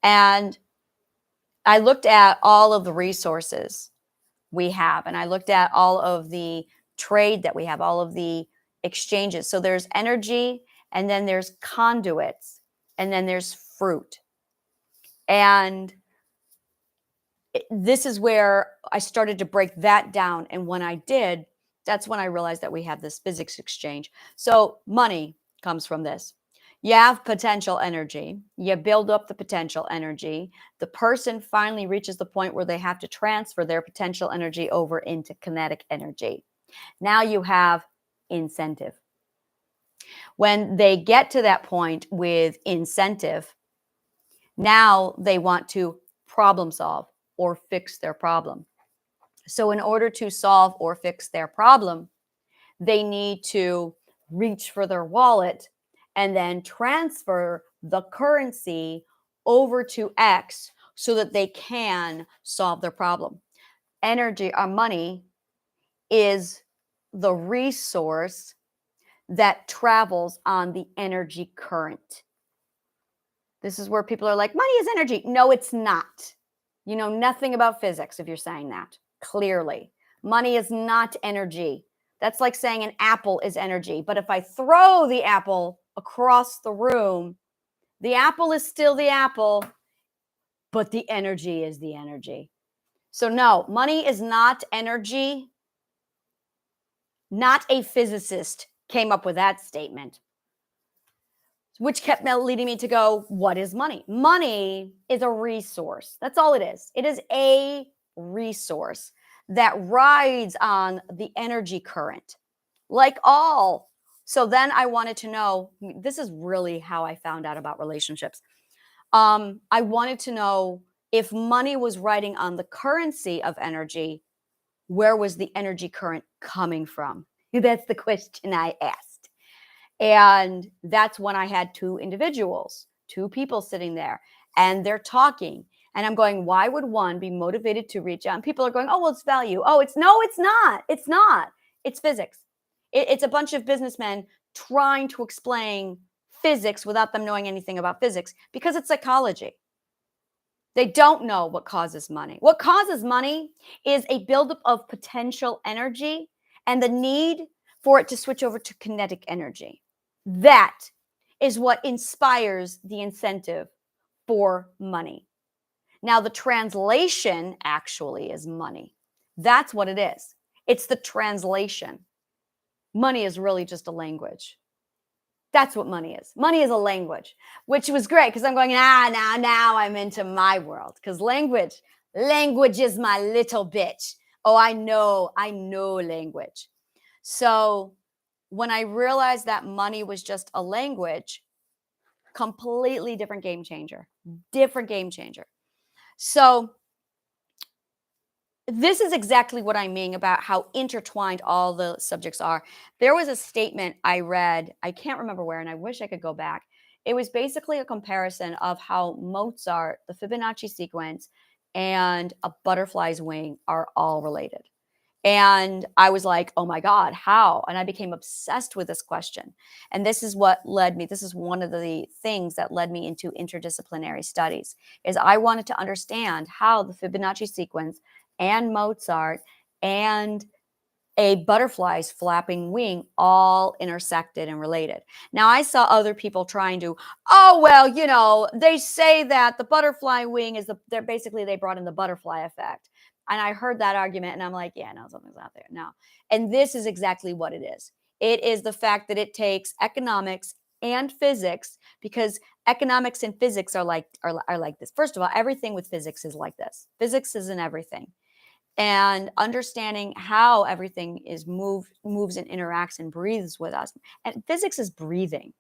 Speaker 1: And I looked at all of the resources we have, and I looked at all of the trade that we have, all of the exchanges. So there's energy, and then there's conduits, and then there's fruit. And this is where I started to break that down. And when I did, that's when I realized that we have this physics exchange. So money comes from this. You have potential energy. You build up the potential energy. The person finally reaches the point where they have to transfer their potential energy over into kinetic energy. Now you have incentive. When they get to that point with incentive, now they want to problem solve or fix their problem. So in order to solve or fix their problem, they need to reach for their wallet and then transfer the currency over to X so that they can solve their problem. Energy or money is the resource that travels on the energy current. This is where people are like, money is energy. No, it's not. You know nothing about physics if you're saying that, clearly. Money is not energy. That's like saying an apple is energy. But if I throw the apple across the room, the apple is still the apple, but the energy is the energy. So no, money is not energy. Not a physicist came up with that statement, which kept leading me to go, what is money? Money is a resource. That's all it is. It is a resource that rides on the energy current, like all. So then I wanted to know, this is really how I found out about relationships. I wanted to know if money was riding on the currency of energy, where was the energy current coming from? That's the question I asked. And that's when I had two people sitting there, and they're talking. And I'm going, why would one be motivated to reach out? And people are going, oh, well, it's value. Oh, it's not. It's not. It's physics. It's a bunch of businessmen trying to explain physics without them knowing anything about physics, because it's psychology. They don't know what causes money. What causes money is a buildup of potential energy and the need for it to switch over to kinetic energy. That is what inspires the incentive for money. Now, the translation actually is money. That's what it is. It's the translation. Money is really just a language. That's what money is. Money is a language, which was great because I'm going, now I'm into my world, because language is my little bitch. Oh, I know language. So when I realized that money was just a language, completely different game changer. So this is exactly what I mean about how intertwined all the subjects are. There was a statement I read, I can't remember where, and I wish I could go back. It was basically a comparison of how Mozart, the Fibonacci sequence, and a butterfly's wing are all related. And I was like, oh my God, how? And I became obsessed with this question. And this is what led me, this is one of the things that led me into interdisciplinary studies, is I wanted to understand how the Fibonacci sequence and Mozart and a butterfly's flapping wing all intersected and related. Now, I saw other people trying to, oh, well, you know, they say that the butterfly wing is they're basically, they brought in the butterfly effect. And I heard that argument and I'm like, yeah, no, something's out there. No. And this is exactly what it is. It is the fact that it takes economics and physics, because economics and physics are like this. First of all, everything with physics is like this. Physics is in everything, and understanding how everything is moves and interacts and breathes with us. And physics is breathing.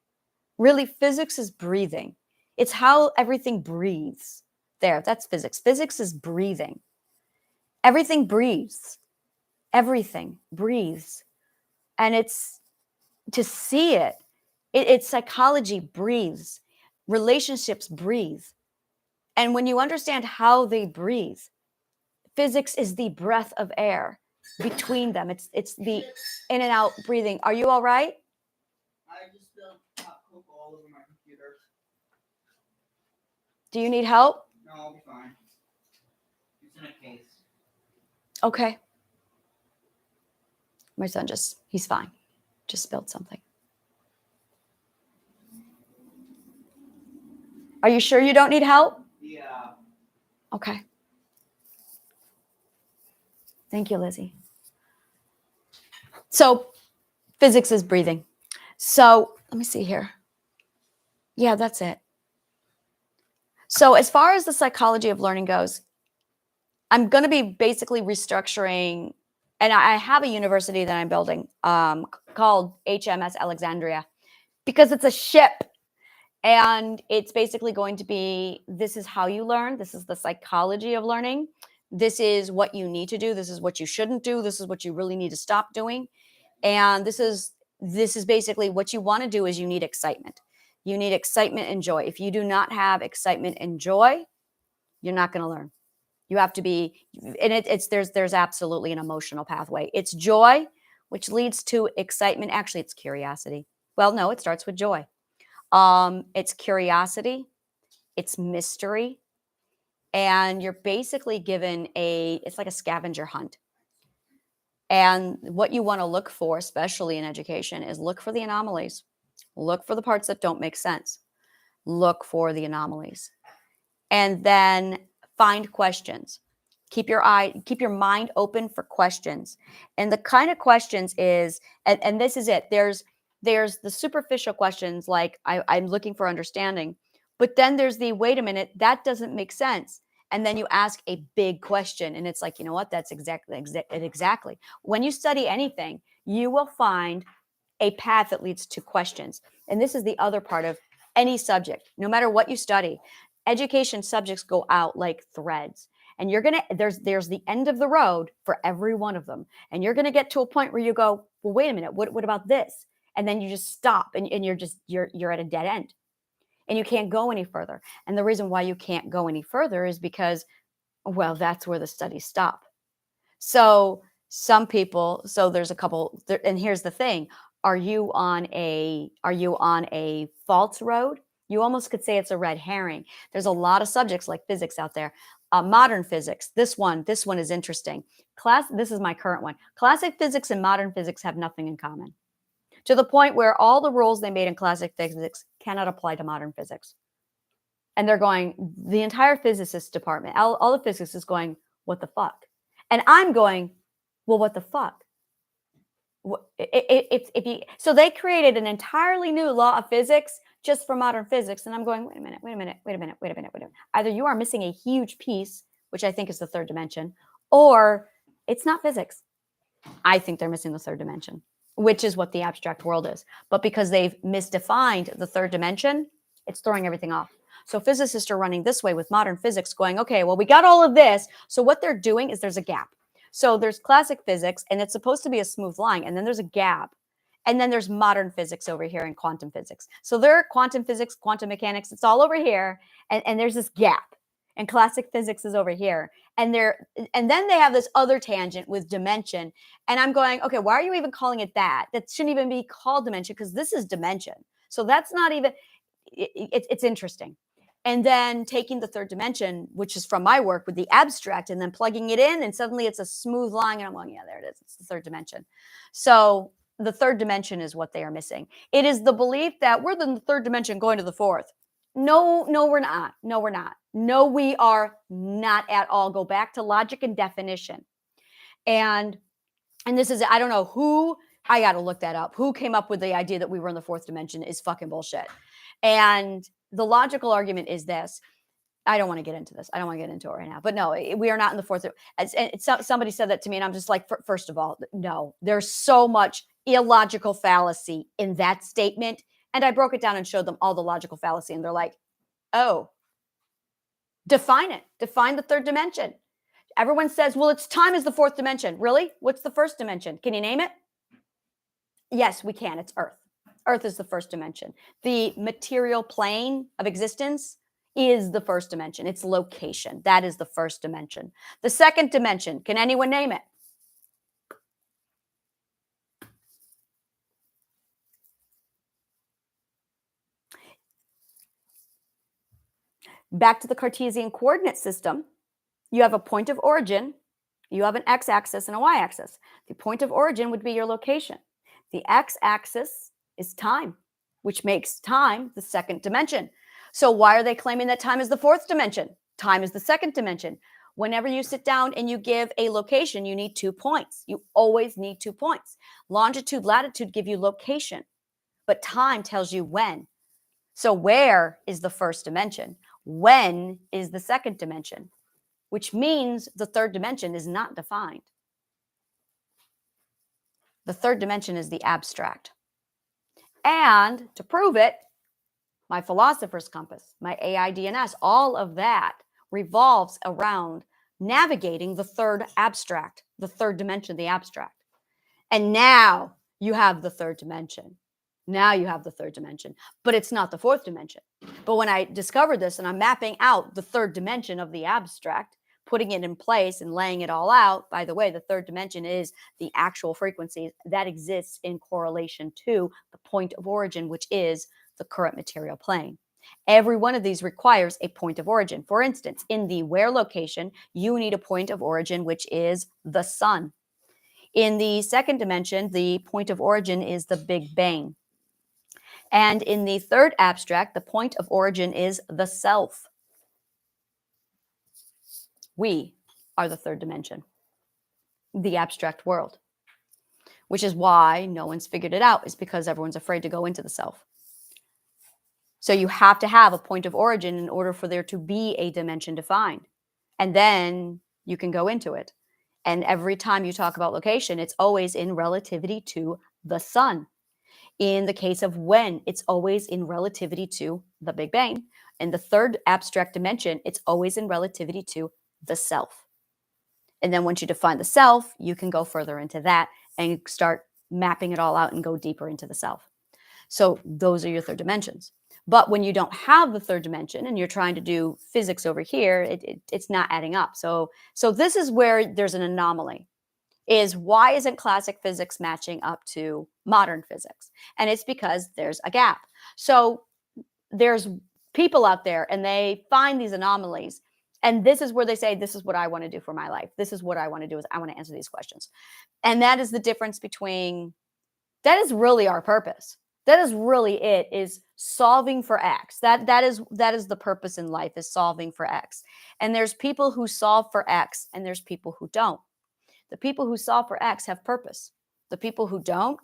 Speaker 1: Really, physics is breathing. It's how everything breathes. There, that's physics. Physics is breathing. Everything breathes. Everything breathes. And it's to see it. It's psychology breathes. Relationships breathe. And when you understand how they breathe, physics is the breath of air between them. It's the in and out breathing. Are you all right?
Speaker 2: I just spilled hot cocoa all over my computer.
Speaker 1: Do you need help?
Speaker 2: No, I'll be fine. It's in a case.
Speaker 1: Okay. My son he's fine. Just spilled something. Are you sure you don't need help?
Speaker 2: Yeah.
Speaker 1: Okay. Thank you, Lizzie. So physics is breathing. So let me see here. Yeah, that's it. So as far as the psychology of learning goes, I'm going to be basically restructuring, and I have a university that I'm building called HMS Alexandria, because it's a ship. And it's basically going to be, this is how you learn. This is the psychology of learning. This is what you need to do. This is what you shouldn't do. This is what you really need to stop doing. And this is basically what you want to do is you need excitement. You need excitement and joy. If you do not have excitement and joy, you're not going to learn. You have to be, and there's absolutely an emotional pathway. It's joy, which leads to excitement. Actually, it's curiosity. Well, no, it starts with joy. It's curiosity, it's mystery, and you're basically given it's like a scavenger hunt. And what you want to look for, especially in education, is look for the anomalies. Look for the parts that don't make sense. Look for the anomalies. And then find questions. Keep your mind open for questions. And the kind of questions is, and this is it, there's the superficial questions like I'm looking for understanding, but then there's the wait a minute, that doesn't make sense. And then you ask a big question and it's like, you know what, that's exactly. When you study anything, you will find a path that leads to questions. And this is the other part of any subject, no matter what you study. Education subjects go out like threads. And you're gonna there's the end of the road for every one of them. And you're gonna get to a point where you go, well, wait a minute, what about this? And then you just stop and you're at a dead end. And you can't go any further. And the reason why you can't go any further is because, well, that's where the studies stop. So some people, so there's a couple, and here's the thing. Are you on a false road? You almost could say it's a red herring. There's a lot of subjects like physics out there. Modern physics, this one is interesting. This is my current one. Classic physics and modern physics have nothing in common, to the point where all the rules they made in classic physics cannot apply to modern physics. And they're going, the entire physicist department, all the physicists is going, what the fuck? And I'm going, well, what the fuck? So they created an entirely new law of physics just for modern physics. And I'm going, wait a minute. Either you are missing a huge piece, which I think is the third dimension, or it's not physics. I think they're missing the third dimension, which is what the abstract world is. But because they've misdefined the third dimension, it's throwing everything off. So physicists are running this way with modern physics going, okay, well, we got all of this. So what they're doing is there's a gap. So there's classic physics, and it's supposed to be a smooth line, and then there's a gap. And then there's modern physics over here and quantum physics. So there are quantum physics, quantum mechanics, it's all over here, and there's this gap. And classic physics is over here. And then they have this other tangent with dimension. And I'm going, okay, why are you even calling it that? That shouldn't even be called dimension, because this is dimension. So that's not even, it's interesting. And then taking the third dimension, which is from my work with the abstract, and then plugging it in, and suddenly it's a smooth line. And I'm going, yeah, there it is. It's the third dimension. So the third dimension is what they are missing. It is the belief that we're in the third dimension going to the fourth. No, we're not. No, we're not. No, we are not at all. Go back to logic and definition. And this is, I don't know who, I got to look that up. Who came up with the idea that we were in the fourth dimension is fucking bullshit. And the logical argument is this. I don't want to get into this. I don't want to get into it right now. But no, we are not in the fourth. Somebody said that to me, and I'm just like, first of all, no, there's so much illogical fallacy in that statement. And I broke it down and showed them all the logical fallacy. And they're like, oh, define it. Define the third dimension. Everyone says, well, it's time is the fourth dimension. Really? What's the first dimension? Can you name it? Yes, we can. It's Earth. Earth is the first dimension. The material plane of existence is the first dimension. It's location. That is the first dimension. The second dimension, can anyone name it? Back to the Cartesian coordinate system, you have a point of origin, you have an x-axis and a y-axis. The point of origin would be your location. The x-axis is time, which makes time the second dimension. So why are they claiming that time is the fourth dimension? Time is the second dimension. Whenever you sit down and you give a location, you need 2 points. You always need 2 points. Longitude, latitude give you location, but time tells you when. So where is the first dimension? When is the second dimension? Which means the third dimension is not defined. The third dimension is the abstract. And to prove it, my philosopher's compass, my AIDNS, all of that revolves around navigating the third abstract, the third dimension, the abstract. And now you have the third dimension. Now you have the third dimension, but it's not the fourth dimension. But when I discovered this and I'm mapping out the third dimension of the abstract, putting it in place and laying it all out, by the way, the third dimension is the actual frequency that exists in correlation to the point of origin, which is the current material plane. Every one of these requires a point of origin. For instance, in the where location, you need a point of origin, which is the sun. In the second dimension, the point of origin is the Big Bang. And in the third abstract, the point of origin is the self. We are the third dimension, the abstract world, which is why no one's figured it out, is because everyone's afraid to go into the self. So you have to have a point of origin in order for there to be a dimension defined. And then you can go into it. And every time you talk about location, it's always in relativity to the sun. In the case of when, it's always in relativity to the Big Bang. In the third abstract dimension, it's always in relativity to the self. And then once you define the self, you can go further into that and start mapping it all out and go deeper into the self. So those are your third dimensions. But when you don't have the third dimension and you're trying to do physics over here, it's not adding up. So this is where there's an anomaly. Is why isn't classic physics matching up to modern physics? And it's because there's a gap. So there's people out there and they find these anomalies. And this is where they say, this is what I want to do for my life. This is what I want to do, is I want to answer these questions. And that is the difference between, that is really our purpose. That is really it, is solving for X. That is the purpose in life, is solving for X. And there's people who solve for X and there's people who don't. The people who solve for X have purpose. The people who don't,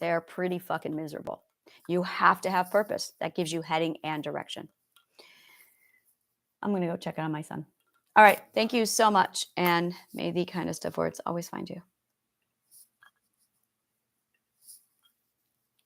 Speaker 1: they're pretty fucking miserable. You have to have purpose. That gives you heading and direction. I'm going to go check on my son. All right. Thank you so much. And may the kindest of words always find you.